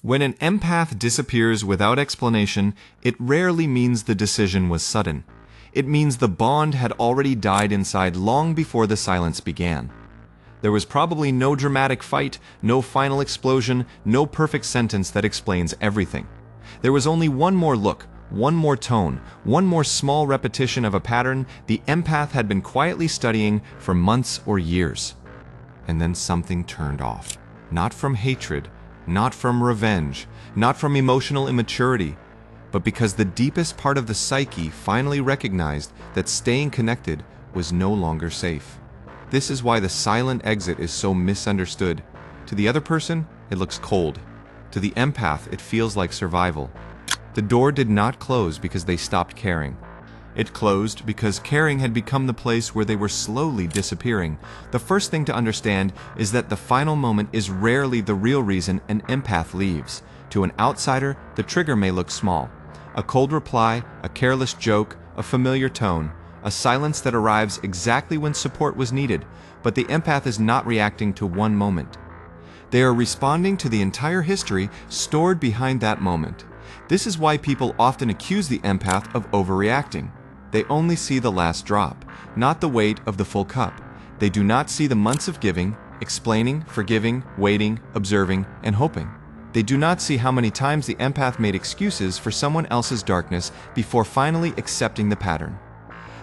When an empath disappears without explanation, it rarely means the decision was sudden. It means the bond had already died inside long before the silence began. There was probably no dramatic fight, no final explosion, no perfect sentence that explains everything. There was only one more look, one more tone, one more small repetition of a pattern the empath had been quietly studying for months or years. And then something turned off. Not from hatred, not from revenge, not from emotional immaturity, but because the deepest part of the psyche finally recognized that staying connected was no longer safe. This is why the silent exit is so misunderstood. To the other person, it looks cold. To the empath, it feels like survival. The door did not close because they stopped caring. It closed because caring had become the place where they were slowly disappearing. The first thing to understand is that the final moment is rarely the real reason an empath leaves. To an outsider, the trigger may look small. A cold reply, a careless joke, a familiar tone, a silence that arrives exactly when support was needed, but the empath is not reacting to one moment. They are responding to the entire history stored behind that moment. This is why people often accuse the empath of overreacting. They only see the last drop, not the weight of the full cup. They do not see the months of giving, explaining, forgiving, waiting, observing, and hoping. They do not see how many times the empath made excuses for someone else's darkness before finally accepting the pattern.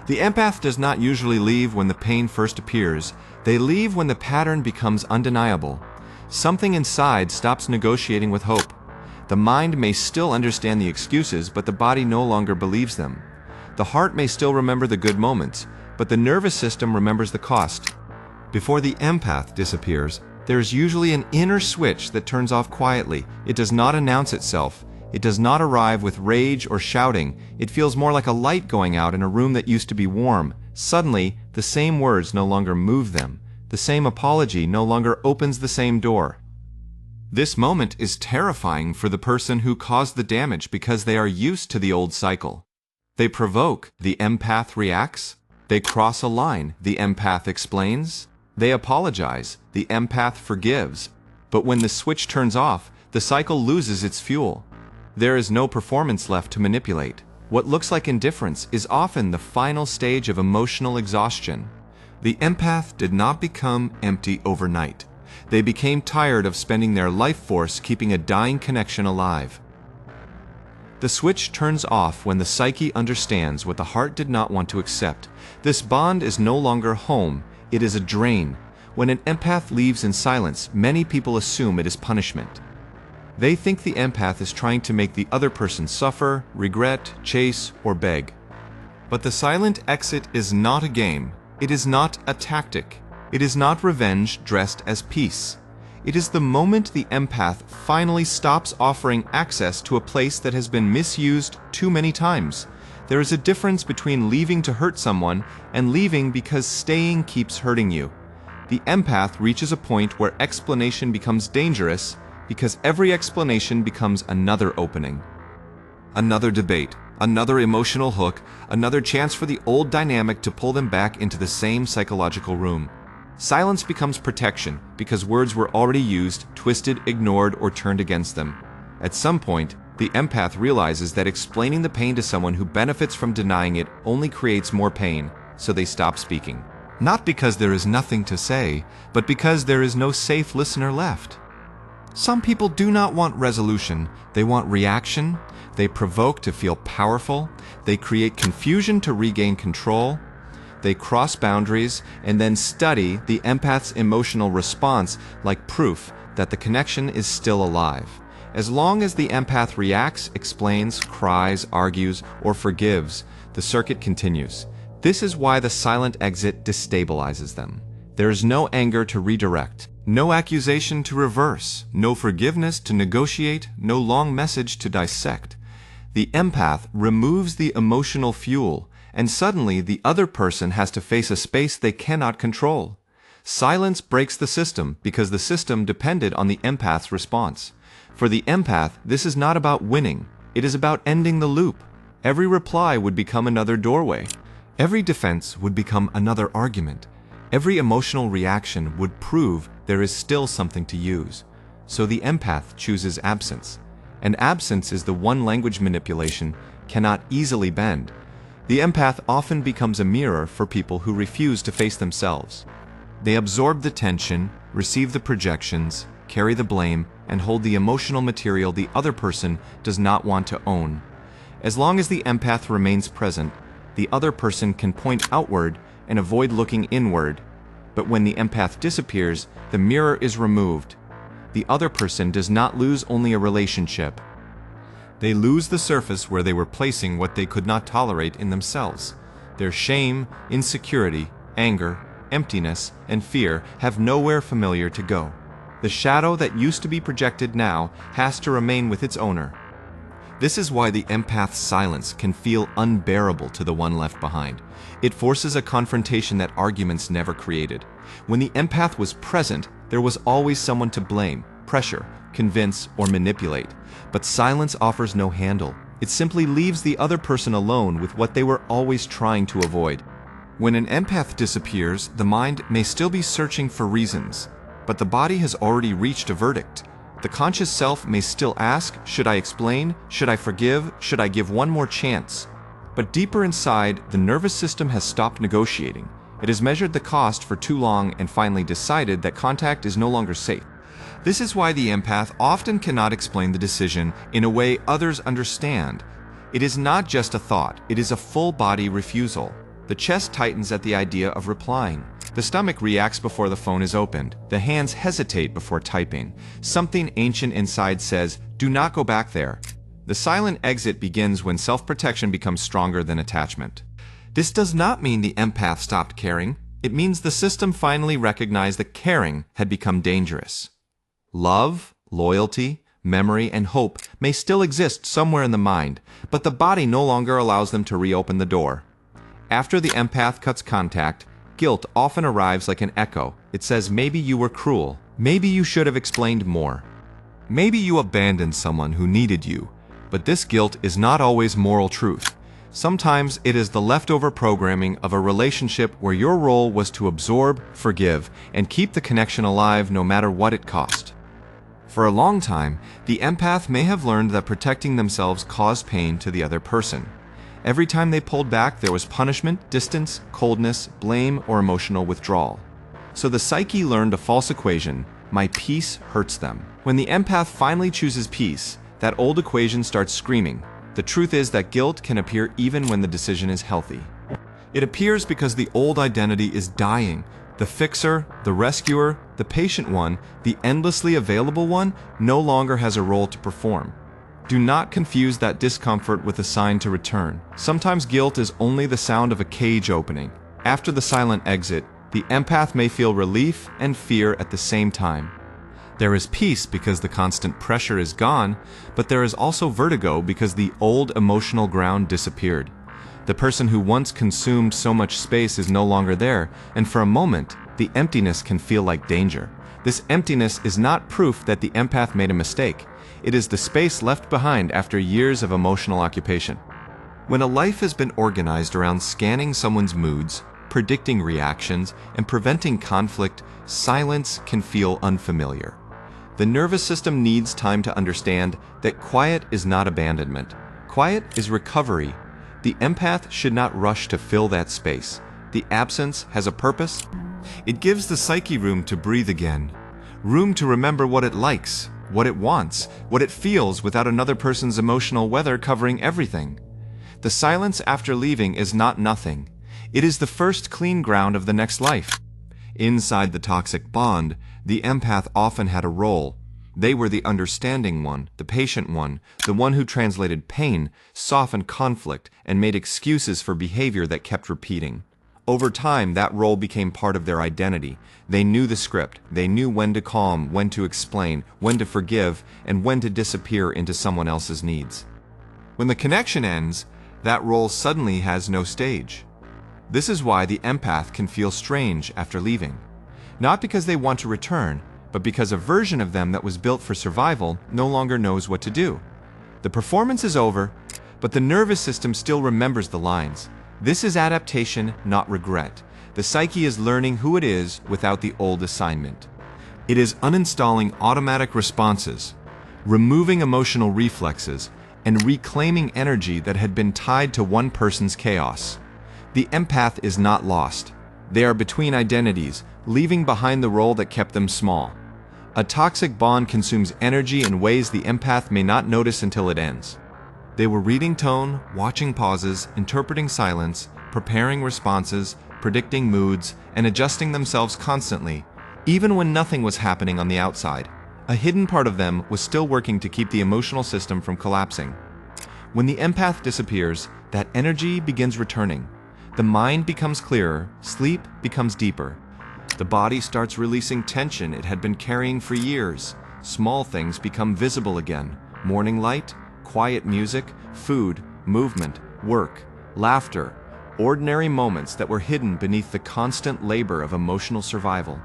The empath does not usually leave when the pain first appears. They leave when the pattern becomes undeniable. Something inside stops negotiating with hope. The mind may still understand the excuses, but the body no longer believes them. The heart may still remember the good moments, but the nervous system remembers the cost. Before the empath disappears, there is usually an inner switch that turns off quietly. It does not announce itself. It does not arrive with rage or shouting. It feels more like a light going out in a room that used to be warm. Suddenly, the same words no longer move them. The same apology no longer opens the same door. This moment is terrifying for the person who caused the damage because they are used to the old cycle. They provoke, the empath reacts. They cross a line, the empath explains. They apologize, the empath forgives. But when the switch turns off, the cycle loses its fuel. There is no performance left to manipulate. What looks like indifference is often the final stage of emotional exhaustion. The empath did not become empty overnight. They became tired of spending their life force keeping a dying connection alive. The switch turns off when the psyche understands what the heart did not want to accept. This bond is no longer home, it is a drain. When an empath leaves in silence, many people assume it is punishment. They think the empath is trying to make the other person suffer, regret, chase, or beg. But the silent exit is not a game. It is not a tactic. It is not revenge dressed as peace. It is the moment the empath finally stops offering access to a place that has been misused too many times. There is a difference between leaving to hurt someone and leaving because staying keeps hurting you. The empath reaches a point where explanation becomes dangerous because every explanation becomes another opening. Another debate, another emotional hook, another chance for the old dynamic to pull them back into the same psychological room. Silence becomes protection because words were already used, twisted, ignored, or turned against them. At some point, the empath realizes that explaining the pain to someone who benefits from denying it only creates more pain, so they stop speaking. Not because there is nothing to say, but because there is no safe listener left. Some people do not want resolution. They want reaction. They provoke to feel powerful. They create confusion to regain control. They cross boundaries and then study the empath's emotional response like proof that the connection is still alive. As long as the empath reacts, explains, cries, argues, or forgives, the circuit continues. This is why the silent exit destabilizes them. There is no anger to redirect, no accusation to reverse, no forgiveness to negotiate, no long message to dissect. The empath removes the emotional fuel, and suddenly the other person has to face a space they cannot control. Silence breaks the system because the system depended on the empath's response. For the empath, this is not about winning. It is about ending the loop. Every reply would become another doorway. Every defense would become another argument. Every emotional reaction would prove there is still something to use. So the empath chooses absence. And absence is the one language manipulation cannot easily bend. The empath often becomes a mirror for people who refuse to face themselves. They absorb the tension, receive the projections, carry the blame, and hold the emotional material the other person does not want to own. As long as the empath remains present, the other person can point outward and avoid looking inward. But when the empath disappears, the mirror is removed. The other person does not lose only a relationship. They lose the surface where they were placing what they could not tolerate in themselves. Their shame, insecurity, anger, emptiness, and fear have nowhere familiar to go. The shadow that used to be projected now has to remain with its owner. This is why the empath's silence can feel unbearable to the one left behind. It forces a confrontation that arguments never created. When the empath was present, there was always someone to blame, pressure, convince, or manipulate. But silence offers no handle. It simply leaves the other person alone with what they were always trying to avoid. When an empath disappears, the mind may still be searching for reasons, but the body has already reached a verdict. The conscious self may still ask, should I explain? Should I forgive? Should I give one more chance? But deeper inside, the nervous system has stopped negotiating. It has measured the cost for too long and finally decided that contact is no longer safe. This is why the empath often cannot explain the decision in a way others understand. It is not just a thought, it is a full-body refusal. The chest tightens at the idea of replying. The stomach reacts before the phone is opened. The hands hesitate before typing. Something ancient inside says, do not go back there. The silent exit begins when self-protection becomes stronger than attachment. This does not mean the empath stopped caring. It means the system finally recognized that caring had become dangerous. Love, loyalty, memory, and hope may still exist somewhere in the mind, but the body no longer allows them to reopen the door. After the empath cuts contact, guilt often arrives like an echo. It says, maybe you were cruel. Maybe you should have explained more. Maybe you abandoned someone who needed you. But this guilt is not always moral truth. Sometimes it is the leftover programming of a relationship where your role was to absorb, forgive, and keep the connection alive no matter what it cost. For a long time, the empath may have learned that protecting themselves caused pain to the other person. Every time they pulled back, there was punishment, distance, coldness, blame, or emotional withdrawal. So the psyche learned a false equation: my peace hurts them. When the empath finally chooses peace, that old equation starts screaming. The truth is that guilt can appear even when the decision is healthy. It appears because the old identity is dying. The fixer, the rescuer, the patient one, the endlessly available one, no longer has a role to perform. Do not confuse that discomfort with a sign to return. Sometimes guilt is only the sound of a cage opening. After the silent exit, the empath may feel relief and fear at the same time. There is peace because the constant pressure is gone, but there is also vertigo because the old emotional ground disappeared. The person who once consumed so much space is no longer there, and for a moment, the emptiness can feel like danger. This emptiness is not proof that the empath made a mistake. It is the space left behind after years of emotional occupation. When a life has been organized around scanning someone's moods, predicting reactions, and preventing conflict, silence can feel unfamiliar. The nervous system needs time to understand that quiet is not abandonment. Quiet is recovery. The empath should not rush to fill that space. The absence has a purpose. It gives the psyche room to breathe again, room to remember what it likes, what it wants, what it feels without another person's emotional weather covering everything. The silence after leaving is not nothing. It is the first clean ground of the next life. Inside the toxic bond, the empath often had a role. They were the understanding one, the patient one, the one who translated pain, softened conflict, and made excuses for behavior that kept repeating. Over time, that role became part of their identity. They knew the script. They knew when to calm, when to explain, when to forgive, and when to disappear into someone else's needs. When the connection ends, that role suddenly has no stage. This is why the empath can feel strange after leaving. Not because they want to return, but because a version of them that was built for survival no longer knows what to do. The performance is over, but the nervous system still remembers the lines. This is adaptation, not regret. The psyche is learning who it is without the old assignment. It is uninstalling automatic responses, removing emotional reflexes, and reclaiming energy that had been tied to one person's chaos. The empath is not lost. They are between identities, leaving behind the role that kept them small. A toxic bond consumes energy in ways the empath may not notice until it ends. They were reading tone, watching pauses, interpreting silence, preparing responses, predicting moods, and adjusting themselves constantly, even when nothing was happening on the outside. A hidden part of them was still working to keep the emotional system from collapsing. When the empath disappears, that energy begins returning. The mind becomes clearer, sleep becomes deeper. The body starts releasing tension it had been carrying for years. Small things become visible again. Morning light, quiet music, food, movement, work, laughter, ordinary moments that were hidden beneath the constant labor of emotional survival.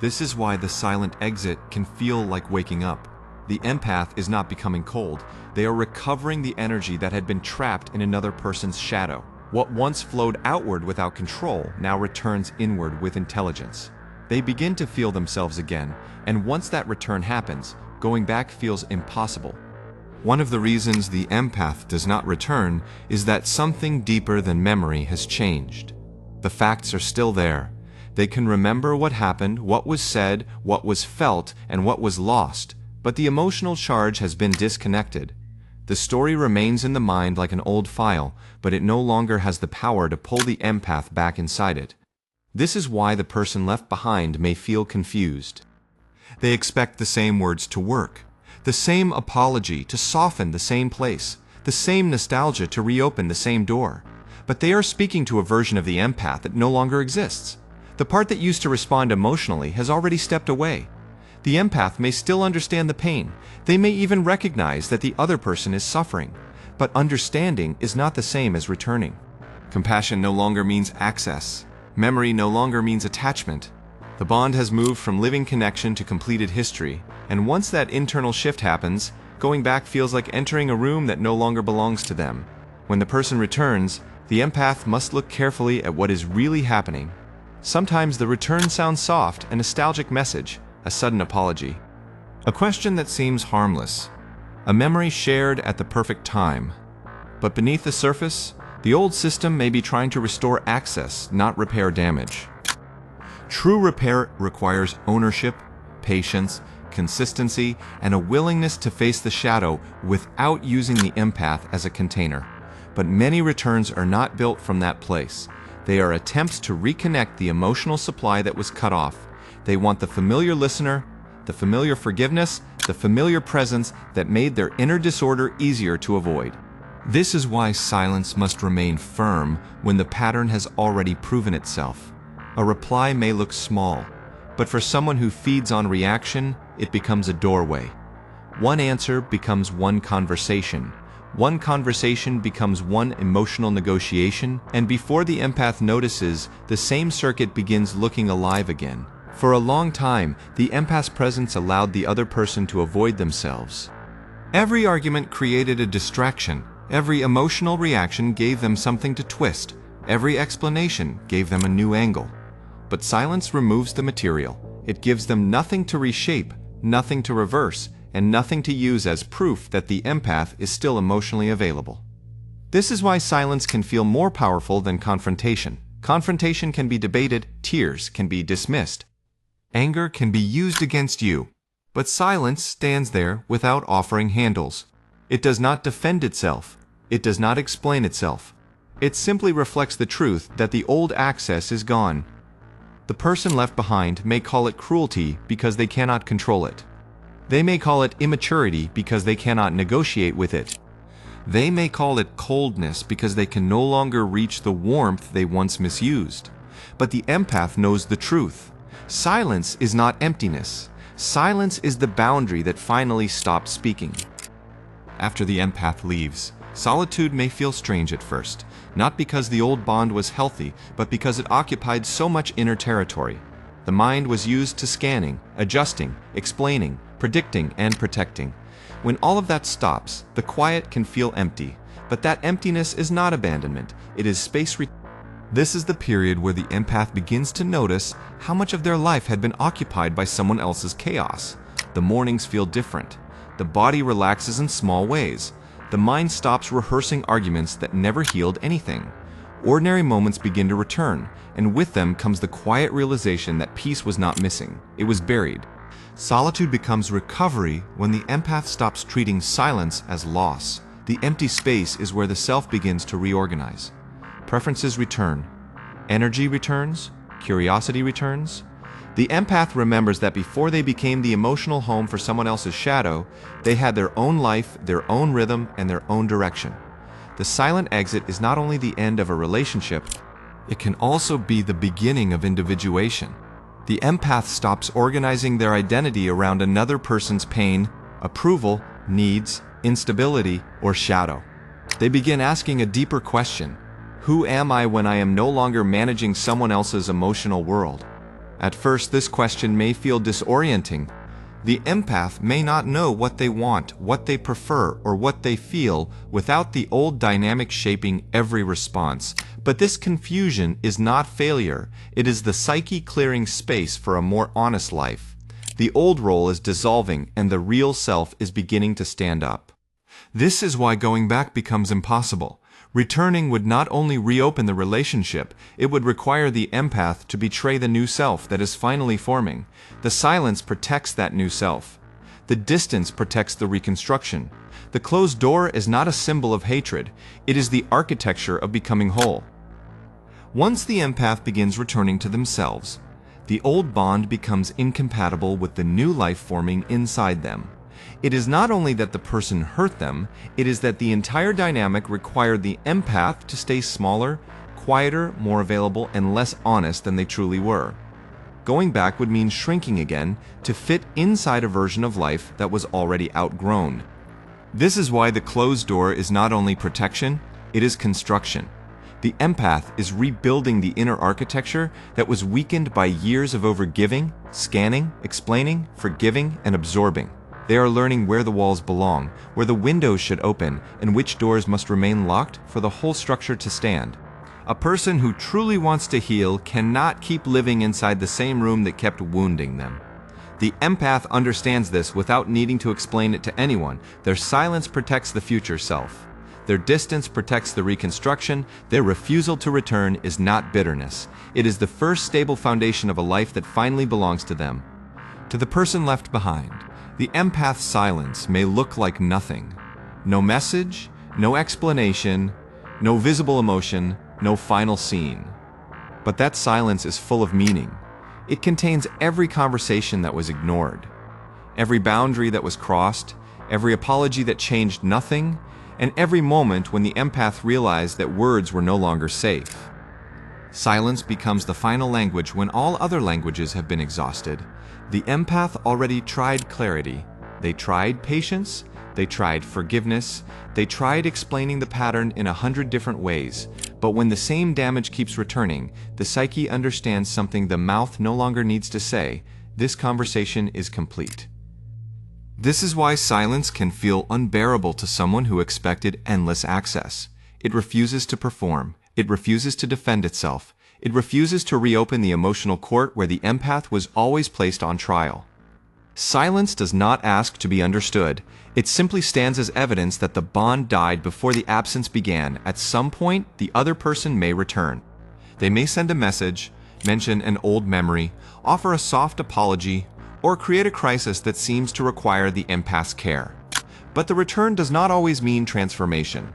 This is why the silent exit can feel like waking up. The empath is not becoming cold. They are recovering the energy that had been trapped in another person's shadow. What once flowed outward without control now returns inward with intelligence. They begin to feel themselves again, and once that return happens, going back feels impossible. One of the reasons the empath does not return is that something deeper than memory has changed. The facts are still there. They can remember what happened, what was said, what was felt, and what was lost, but the emotional charge has been disconnected. The story remains in the mind like an old file, but it no longer has the power to pull the empath back inside it. This is why the person left behind may feel confused. They expect the same words to work, the same apology to soften the same place, the same nostalgia to reopen the same door, but they are speaking to a version of the empath that no longer exists. The part that used to respond emotionally has already stepped away. The empath may still understand the pain. They may even recognize that the other person is suffering. But understanding is not the same as returning. Compassion no longer means access. Memory no longer means attachment. The bond has moved from living connection to completed history, and once that internal shift happens, going back feels like entering a room that no longer belongs to them. When the person returns, the empath must look carefully at what is really happening. Sometimes the return sounds soft, a nostalgic message, a sudden apology. A question that seems harmless. A memory shared at the perfect time. But beneath the surface, the old system may be trying to restore access, not repair damage. True repair requires ownership, patience, consistency, and a willingness to face the shadow without using the empath as a container. But many returns are not built from that place. They are attempts to reconnect the emotional supply that was cut off. They want the familiar listener, the familiar forgiveness, the familiar presence that made their inner disorder easier to avoid. This is why silence must remain firm when the pattern has already proven itself. A reply may look small, but for someone who feeds on reaction, it becomes a doorway. One answer becomes one conversation. One conversation becomes one emotional negotiation, and before the empath notices, the same circuit begins looking alive again. For a long time, the empath's presence allowed the other person to avoid themselves. Every argument created a distraction. Every emotional reaction gave them something to twist. Every explanation gave them a new angle. But silence removes the material. It gives them nothing to reshape, nothing to reverse, and nothing to use as proof that the empath is still emotionally available. This is why silence can feel more powerful than confrontation. Confrontation can be debated, tears can be dismissed. Anger can be used against you. But silence stands there without offering handles. It does not defend itself. It does not explain itself. It simply reflects the truth that the old access is gone. The person left behind may call it cruelty because they cannot control it. They may call it immaturity because they cannot negotiate with it. They may call it coldness because they can no longer reach the warmth they once misused. But the empath knows the truth. Silence is not emptiness. Silence is the boundary that finally stops speaking. After the empath leaves, solitude may feel strange at first, not because the old bond was healthy, but because it occupied so much inner territory. The mind was used to scanning, adjusting, explaining, predicting, and protecting. When all of that stops, the quiet can feel empty, but that emptiness is not abandonment. It is space This is the period where the empath begins to notice how much of their life had been occupied by someone else's chaos. The mornings feel different. The body relaxes in small ways. The mind stops rehearsing arguments that never healed anything. Ordinary moments begin to return, and with them comes the quiet realization that peace was not missing. It was buried. Solitude becomes recovery when the empath stops treating silence as loss. The empty space is where the self begins to reorganize. Preferences return. Energy returns. Curiosity returns. The empath remembers that before they became the emotional home for someone else's shadow, they had their own life, their own rhythm, and their own direction. The silent exit is not only the end of a relationship, it can also be the beginning of individuation. The empath stops organizing their identity around another person's pain, approval, needs, instability, or shadow. They begin asking a deeper question: who am I when I am no longer managing someone else's emotional world? At first, this question may feel disorienting. The empath may not know what they want, what they prefer, or what they feel without the old dynamic shaping every response. But this confusion is not failure. It is the psyche clearing space for a more honest life. The old role is dissolving and the real self is beginning to stand up. This is why going back becomes impossible. Returning would not only reopen the relationship, it would require the empath to betray the new self that is finally forming. The silence protects that new self. The distance protects the reconstruction. The closed door is not a symbol of hatred, it is the architecture of becoming whole. Once the empath begins returning to themselves, the old bond becomes incompatible with the new life forming inside them. It is not only that the person hurt them, it is that the entire dynamic required the empath to stay smaller, quieter, more available, and less honest than they truly were. Going back would mean shrinking again to fit inside a version of life that was already outgrown. This is why the closed door is not only protection, it is construction. The empath is rebuilding the inner architecture that was weakened by years of overgiving, scanning, explaining, forgiving, and absorbing. They are learning where the walls belong, where the windows should open, and which doors must remain locked for the whole structure to stand. A person who truly wants to heal cannot keep living inside the same room that kept wounding them. The empath understands this without needing to explain it to anyone. Their silence protects the future self. Their distance protects the reconstruction. Their refusal to return is not bitterness. It is the first stable foundation of a life that finally belongs to them. To the person left behind, the empath's silence may look like nothing. No message, no explanation, no visible emotion, no final scene. But that silence is full of meaning. It contains every conversation that was ignored, every boundary that was crossed, every apology that changed nothing, and every moment when the empath realized that words were no longer safe. Silence becomes the final language when all other languages have been exhausted. The empath already tried clarity. They tried patience. They tried forgiveness. They tried explaining the pattern in 100 different ways. But when the same damage keeps returning, the psyche understands something the mouth no longer needs to say. This conversation is complete. This is why silence can feel unbearable to someone who expected endless access. It refuses to perform. It refuses to defend itself. It refuses to reopen the emotional court where the empath was always placed on trial. Silence does not ask to be understood. It simply stands as evidence that the bond died before the absence began. At some point, the other person may return. They may send a message, mention an old memory, offer a soft apology, or create a crisis that seems to require the empath's care. But the return does not always mean transformation.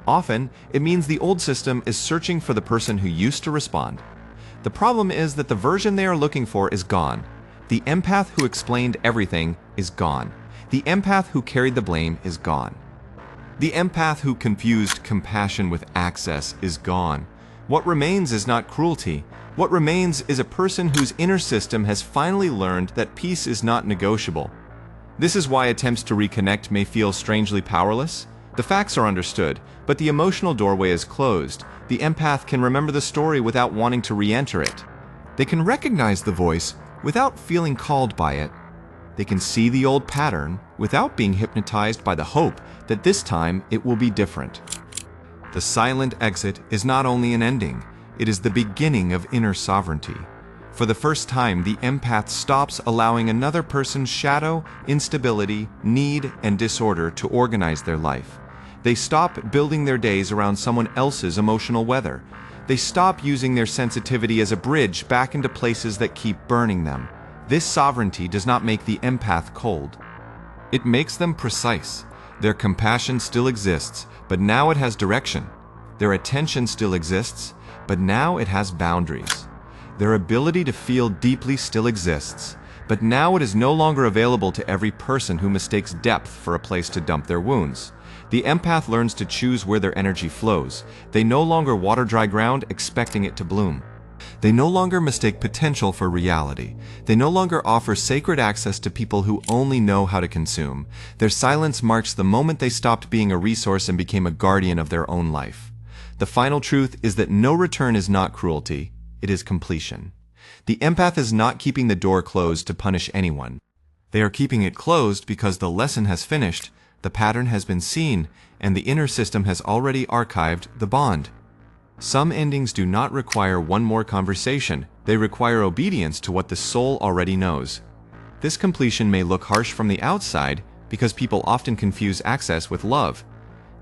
Often, it means the old system is searching for the person who used to respond. The problem is that the version they are looking for is gone. The empath who explained everything is gone. The empath who carried the blame is gone. The empath who confused compassion with access is gone. What remains is not cruelty. What remains is a person whose inner system has finally learned that peace is not negotiable. This is why attempts to reconnect may feel strangely powerless. The facts are understood, but the emotional doorway is closed. The empath can remember the story without wanting to re-enter it. They can recognize the voice without feeling called by it. They can see the old pattern without being hypnotized by the hope that this time it will be different. The silent exit is not only an ending, It is the beginning of inner sovereignty. For the first time, the empath stops allowing another person's shadow, instability, need, and disorder to organize their life. They stop building their days around someone else's emotional weather. They stop using their sensitivity as a bridge back into places that keep burning them. This sovereignty does not make the empath cold. It makes them precise. Their compassion still exists, but now it has direction. Their attention still exists, but now it has boundaries. Their ability to feel deeply still exists, but now it is no longer available to every person who mistakes depth for a place to dump their wounds. The empath learns to choose where their energy flows. They no longer water dry ground expecting it to bloom. They no longer mistake potential for reality. They no longer offer sacred access to people who only know how to consume. Their silence marks the moment they stopped being a resource and became a guardian of their own life. The final truth is that no return is not cruelty. It is completion. The empath is not keeping the door closed to punish anyone. They are keeping it closed because the lesson has finished, the pattern has been seen, and the inner system has already archived the bond. Some endings do not require one more conversation. They require obedience to what the soul already knows. This completion may look harsh from the outside because people often confuse access with love.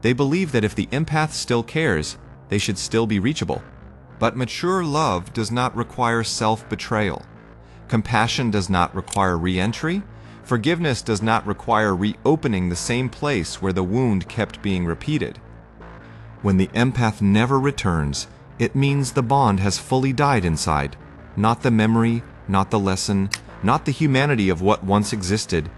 They believe that if the empath still cares, they should still be reachable. But mature love does not require self-betrayal. Compassion does not require re-entry. Forgiveness does not require reopening the same place where the wound kept being repeated. When the empath never returns, it means the bond has fully died inside. Not the memory, not the lesson, not the humanity of what once existed,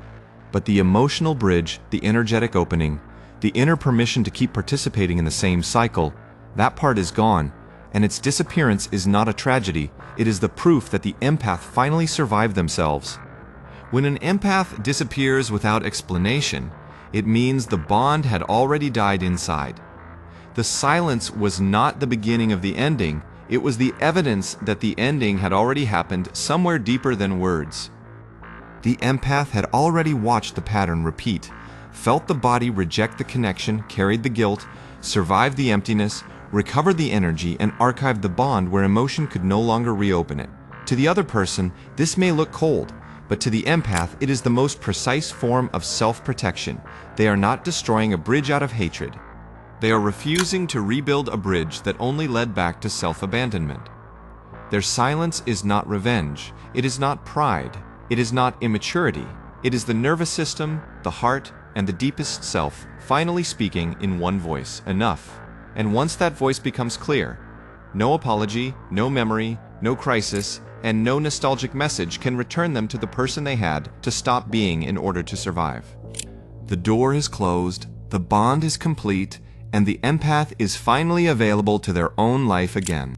but the emotional bridge, the energetic opening, the inner permission to keep participating in the same cycle. That part is gone, and its disappearance is not a tragedy. It is the proof that the empath finally survived themselves. When an empath disappears without explanation, it means the bond had already died inside. The silence was not the beginning of the ending, it was the evidence that the ending had already happened somewhere deeper than words. The empath had already watched the pattern repeat, felt the body reject the connection, carried the guilt, survived the emptiness, recovered the energy, and archived the bond where emotion could no longer reopen it. To the other person, this may look cold, but to the empath, it is the most precise form of self-protection. They are not destroying a bridge out of hatred. They are refusing to rebuild a bridge that only led back to self-abandonment. Their silence is not revenge. It is not pride. It is not immaturity. It is the nervous system, the heart, and the deepest self finally speaking in one voice, enough. And once that voice becomes clear, no apology, no memory, no crisis, and no nostalgic message can return them to the person they had to stop being in order to survive. The door is closed, the bond is complete, and the empath is finally available to their own life again.